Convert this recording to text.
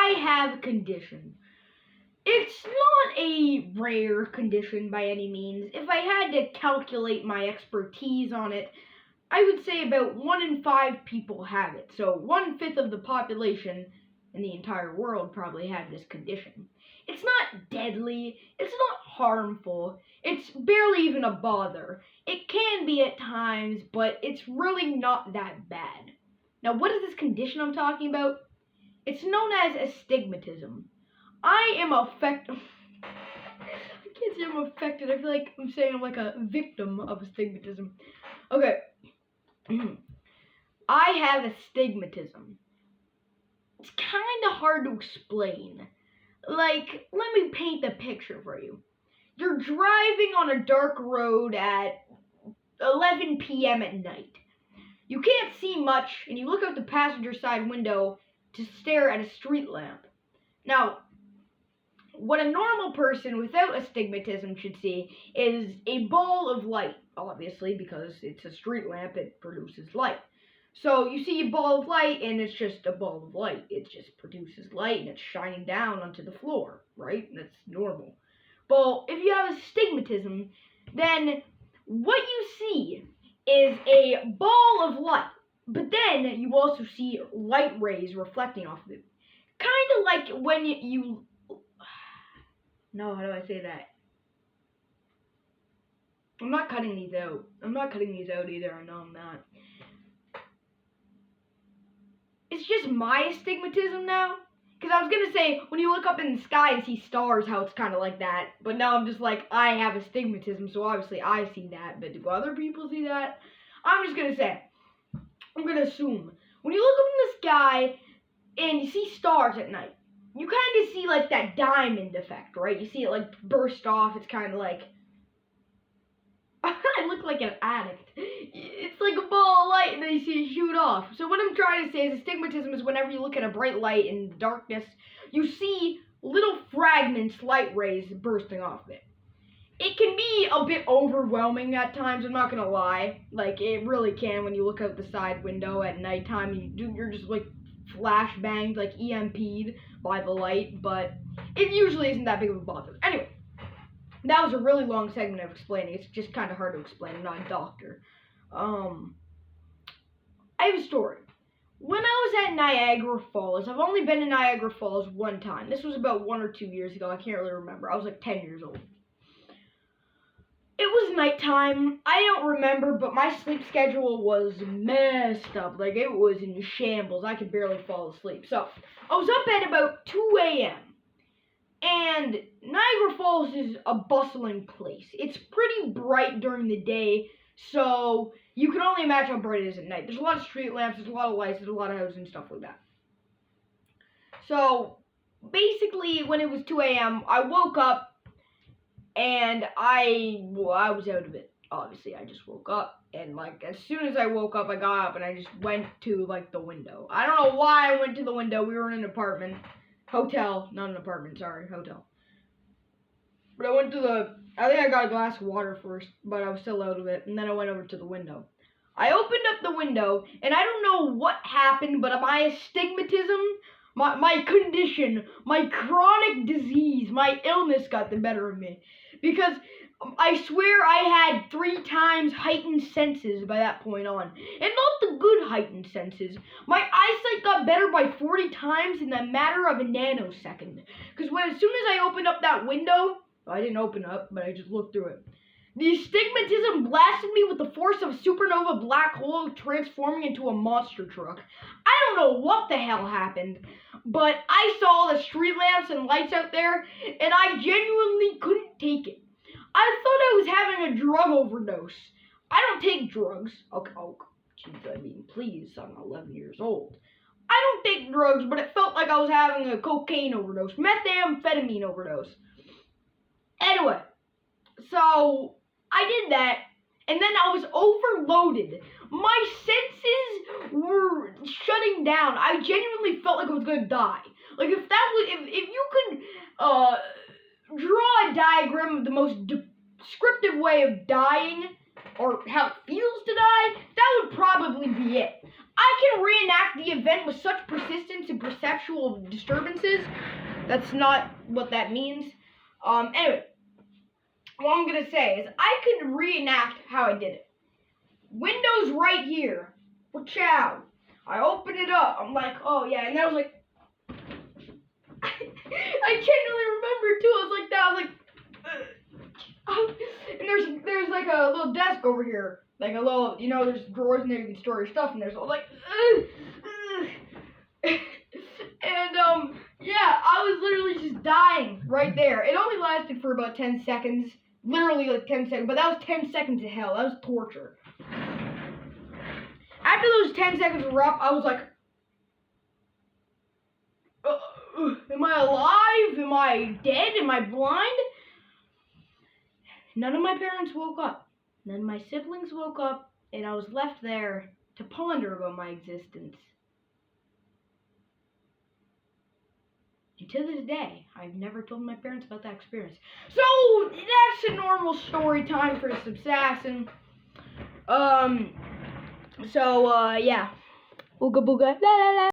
I have a condition. It's not a rare condition by any means. If I had to calculate my expertise on it, I would say about 1 in 5 people have it. So 1/5 of the population in the entire world probably have this condition. It's not deadly, it's not harmful, it's barely even a bother. It can be at times, but it's really not that bad. Now, what is this condition I'm talking about? It's known as astigmatism. I am affected. I can't say I'm affected. I feel like I'm saying I'm like a victim of astigmatism. Okay. I have astigmatism. It's kind of hard to explain. Like, let me paint the picture for you. You're driving on a dark road at 11 p.m. at night. You can't see much, and you look out the passenger side window to stare at a street lamp. Now, what a normal person without astigmatism should see is a ball of light, obviously, because it's a street lamp, it produces light. So you see a ball of light, and it's just a ball of light. It just produces light, and it's shining down onto the floor, right? That's normal. But if you have astigmatism, then what you see is a ball of light, but then you also see light rays reflecting off of it. Kind of like when you no, how do I say that? I'm not cutting these out. I'm not cutting these out either. I know I'm not. It's just my astigmatism now. Because I was going to say, when you look up in the sky and see stars, how it's kind of like that. But now I'm just like, I have astigmatism, so obviously I see that. But do other people see that? I'm just going to say, I'm going to assume. When you look up in the sky and you see stars at night, you kind of see like that diamond effect, right? You see it like burst off. It's kind of like, I look like an addict. It's like a ball of light and then you see it shoot off. So what I'm trying to say is astigmatism is whenever you look at a bright light in the darkness, you see little fragments, light rays bursting off it. It can be a bit overwhelming at times, I'm not gonna lie. Like, it really can when you look out the side window at nighttime. You're just like flashbanged, like EMP'd by the light, but it usually isn't that big of a bother. Anyway, that was a really long segment of explaining. It's just kind of hard to explain. I'm not a doctor. I have a story. When I was at Niagara Falls, I've only been to Niagara Falls one time. This was about 1 or 2 years ago. I can't really remember. I was like 10 years old. It was nighttime. I don't remember, but my sleep schedule was messed up. Like, it was in shambles. I could barely fall asleep. So, I was up at about 2 a.m. And Niagara Falls is a bustling place. It's pretty bright during the day, so you can only imagine how bright it is at night. There's a lot of street lamps, there's a lot of lights, there's a lot of houses and stuff like that. So, basically, when it was 2 a.m., I woke up, and I was out of it. Obviously, I just woke up, and, like, as soon as I woke up, I got up, and I just went to, like, the window. I don't know why I went to the window. We were in an apartment. Hotel, not an apartment, sorry, hotel. But I went to I think I got a glass of water first, but I was still out of it, and then I went over to the window. I opened up the window, and I don't know what happened, but my astigmatism, my condition, my chronic disease, my illness got the better of me. Because I swear I had 3 times heightened senses by that point on. And not the good heightened senses. My eyesight got better by 40 times in the matter of a nanosecond. Because as soon as I opened up that window, I didn't open up, but I just looked through it. The astigmatism blasted me with the force of a supernova black hole transforming into a monster truck. I don't know what the hell happened, but I saw the street lamps and lights out there, and I genuinely couldn't take it. I thought I was having a drug overdose. I don't take drugs. Okay, jeez, I mean, please, I'm 11 years old. I don't take drugs, but it felt like I was having a cocaine overdose, methamphetamine overdose. Anyway, so I did that, and then I was overloaded. My senses were shutting down. I genuinely felt like I was gonna die. Like, if you could draw a diagram of the most descriptive way of dying, or how it feels to die, that would probably be it. I I can reenact the event with such persistence and perceptual disturbances. That's not what that means. Anyway, what I'm gonna say is I can reenact how I did it. Windows right here. Watch out. I open it up. I'm like, oh yeah, and then I was like, I can't really remember too. I was like that. I was like, and there's like a little desk over here, like a little, there's drawers in there you can store your stuff, and there's all like, and yeah, I was literally just dying right there. It only lasted for about 10 seconds, literally like 10 seconds, but that was 10 seconds of hell. That was torture. After those 10 seconds were up, I was like, am I alive? Am I dead? Am I blind? None of my parents woke up. None of my siblings woke up, and I was left there to ponder about my existence. And to this day, I've never told my parents about that experience. So, that's a normal story time for some assassin. Yeah. Ooga booga, la la la.